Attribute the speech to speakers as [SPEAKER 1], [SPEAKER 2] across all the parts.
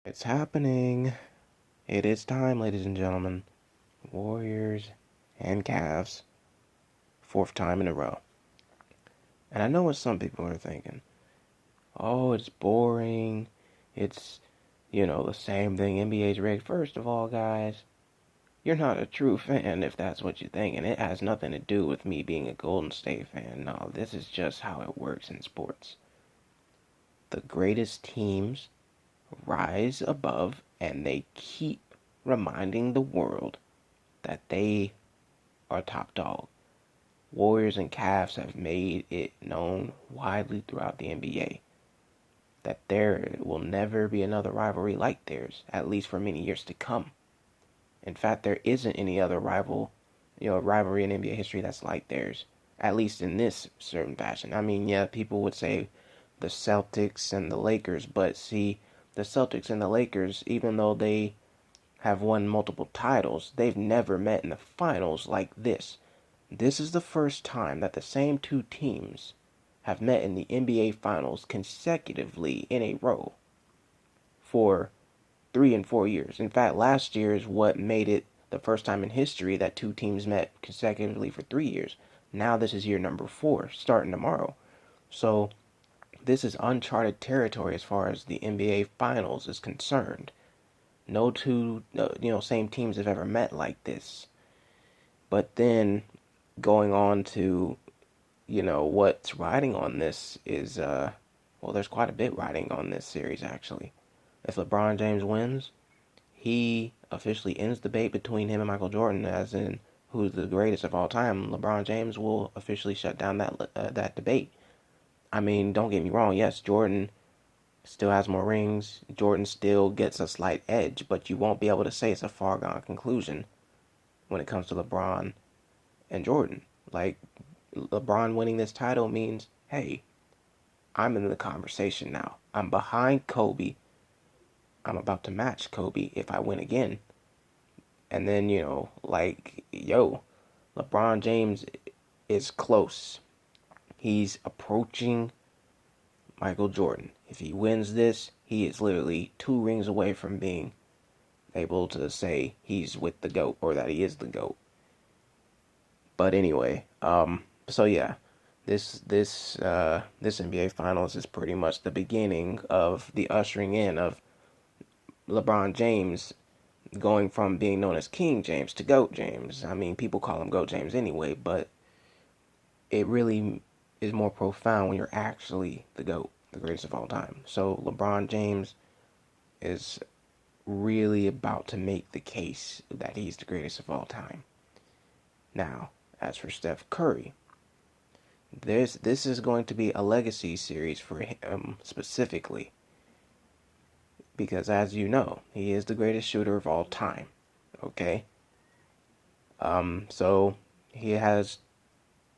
[SPEAKER 1] It's happening. It is time, ladies and gentlemen. Warriors and Cavs. Fourth time in a row. And I know what some people are thinking. Oh, it's boring. It's, the same thing NBA's rigged. First of all, guys, you're not a true fan if that's what you think. And it has nothing to do with me being a Golden State fan. No, this is just how it works in sports. The greatest teams rise above and they keep reminding the world that they are top dog. Warriors and Cavs have made it known widely throughout the NBA that there will never be another rivalry like theirs, at least for many years to come. In fact, there isn't any other rivalry in NBA history that's like theirs, at least in this certain fashion. I mean, yeah, people would say the Celtics and the Lakers, but see, the Celtics and the Lakers, even though they have won multiple titles, they've never met in the finals like this. This is the first time that the same two teams have met in the NBA Finals consecutively in a row for 3 and 4 years. In fact, last year is what made it the first time in history that two teams met consecutively for 3 years. Now this is year number 4, starting tomorrow. So this is uncharted territory as far as the NBA Finals is concerned. No two, same teams have ever met like this. But then going on to, what's riding on this is, well, there's quite a bit riding on this series actually. If LeBron James wins, he officially ends the debate between him and Michael Jordan, as in who's the greatest of all time. LeBron James will officially shut down that debate. I mean, don't get me wrong. Yes, Jordan still has more rings. Jordan still gets a slight edge, but you won't be able to say it's a foregone conclusion when it comes to LeBron and Jordan. Like, LeBron winning this title means, hey, I'm in the conversation now. I'm behind Kobe. I'm about to match Kobe if I win again. And then, LeBron James is close. He's approaching Michael Jordan. If he wins this, he is literally 2 rings away from being able to say he's with the GOAT or that he is the GOAT. But anyway, so yeah, this NBA Finals is pretty much the beginning of the ushering in of LeBron James going from being known as King James to GOAT James. I mean, people call him GOAT James anyway, but it really is more profound when you're actually the GOAT, the greatest of all time. So LeBron James is really about to make the case that he's the greatest of all time. Now, as for Steph Curry, this is going to be a legacy series for him specifically, because as you know, he is the greatest shooter of all time. Okay? So he has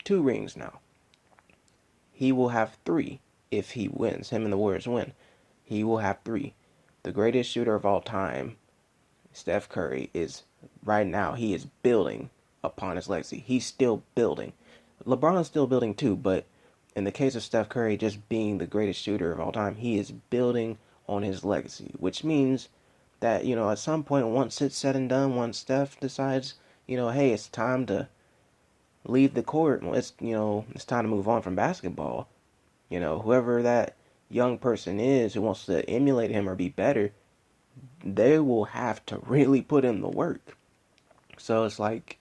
[SPEAKER 1] 2 rings now. He will have 3 if he wins. Him and the Warriors win. He will have 3. The greatest shooter of all time, Steph Curry, is right now, he is building upon his legacy. He's still building. LeBron's still building too, but in the case of Steph Curry just being the greatest shooter of all time, he is building on his legacy, which means that, at some point, once it's said and done, once Steph decides, hey, it's time to leave the court, it's time to move on from basketball, whoever that young person is who wants to emulate him or be better, they will have to really put in the work. So it's like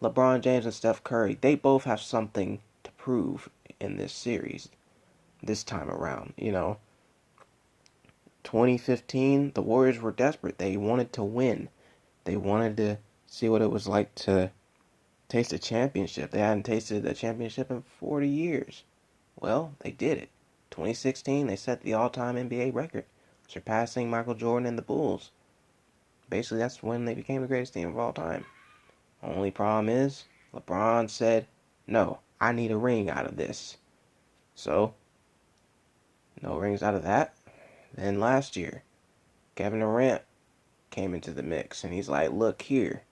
[SPEAKER 1] LeBron James and Steph Curry, they both have something to prove in this series this time around. 2015, the Warriors were desperate. They wanted to win. They wanted to see what it was like to taste a championship. They hadn't tasted a championship in 40 years. Well, they did it. 2016, they set the all-time NBA record, surpassing Michael Jordan and the Bulls. Basically, that's when they became the greatest team of all time. Only problem is, LeBron said, no, I need a ring out of this. So, no rings out of that. Then last year, Kevin Durant came into the mix, and he's like, look here,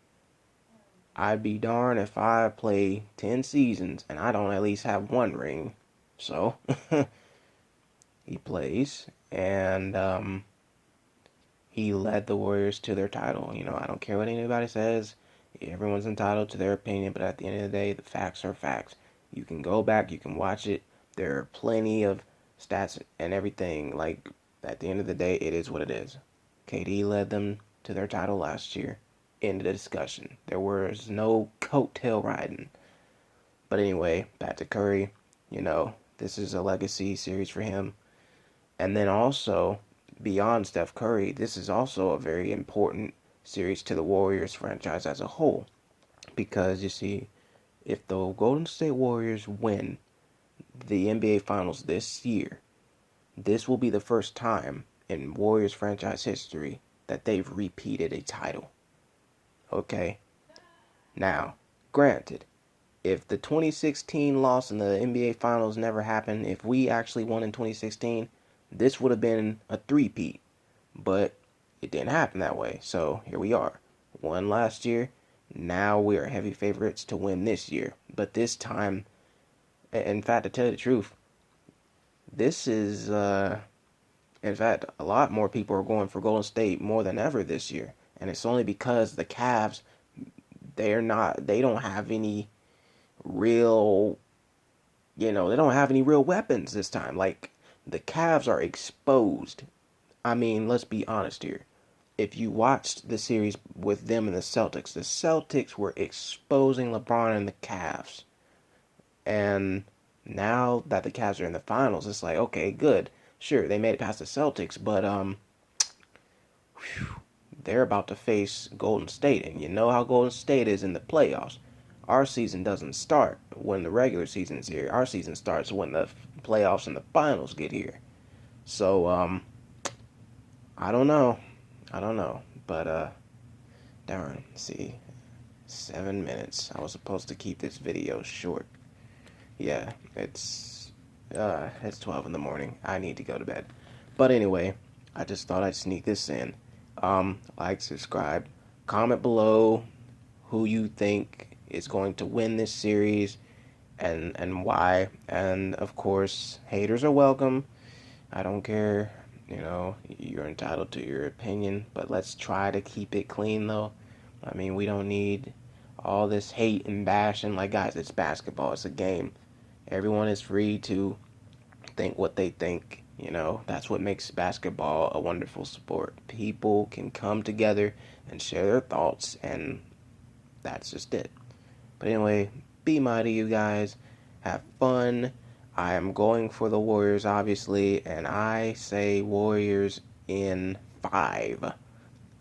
[SPEAKER 1] I'd be darned if I play 10 seasons and I don't at least have 1 ring. So, he plays, and He led the Warriors to their title. You know, I don't care what anybody says. Everyone's entitled to their opinion, but at the end of the day, the facts are facts. You can go back, you can watch it. There are plenty of stats and everything. Like, at the end of the day, it is what it is. KD led them to their title last year. End of the discussion. There was no coattail riding. But anyway, back to Curry. You know, this is a legacy series for him. And then also, beyond Steph Curry, this is also a very important series to the Warriors franchise as a whole. Because you see, if the Golden State Warriors win the NBA Finals this year, this will be the first time in Warriors franchise history that they've repeated a title. Okay? Now, granted, if the 2016 loss in the NBA Finals never happened, if we actually won in 2016, this would have been a three-peat. But it didn't happen that way. So here we are. Won last year. Now we are heavy favorites to win this year. But this time, in fact, to tell you the truth, this is, in fact, a lot more people are going for Golden State more than ever this year. And it's only because the Cavs, they don't have any real, they don't have any real weapons this time. Like, the Cavs are exposed. I mean, let's be honest here. If you watched the series with them and the Celtics were exposing LeBron and the Cavs. And now that the Cavs are in the finals, it's like, okay, good. Sure, they made it past the Celtics, but they're about to face Golden State. And you know how Golden State is in the playoffs. Our season doesn't start when the regular season is here. Our season starts when the playoffs and the finals get here. So, I don't know. But, darn, see, 7 minutes. I was supposed to keep this video short. Yeah, it's 12 in the morning. I need to go to bed. But anyway, I just thought I'd sneak this in. Like, subscribe, comment below who you think is going to win this series and why. And, of course, haters are welcome. I don't care. You're entitled to your opinion, but let's try to keep it clean, though. I mean, we don't need all this hate and bashing. Like, guys, it's basketball. It's a game. Everyone is free to think what they think. That's what makes basketball a wonderful sport. People can come together and share their thoughts, and that's just it. But anyway, be mighty, you guys. Have fun. I am going for the Warriors, obviously, and I say Warriors in 5.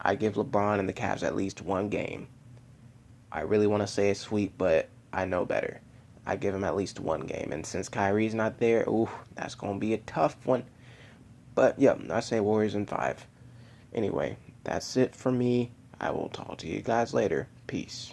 [SPEAKER 1] I give LeBron and the Cavs at least one game. I really want to say a sweep, but I know better. I give him at least one game, and since Kyrie's not there, ooh, that's going to be a tough one. But, yeah, I say Warriors in 5. Anyway, that's it for me. I will talk to you guys later. Peace.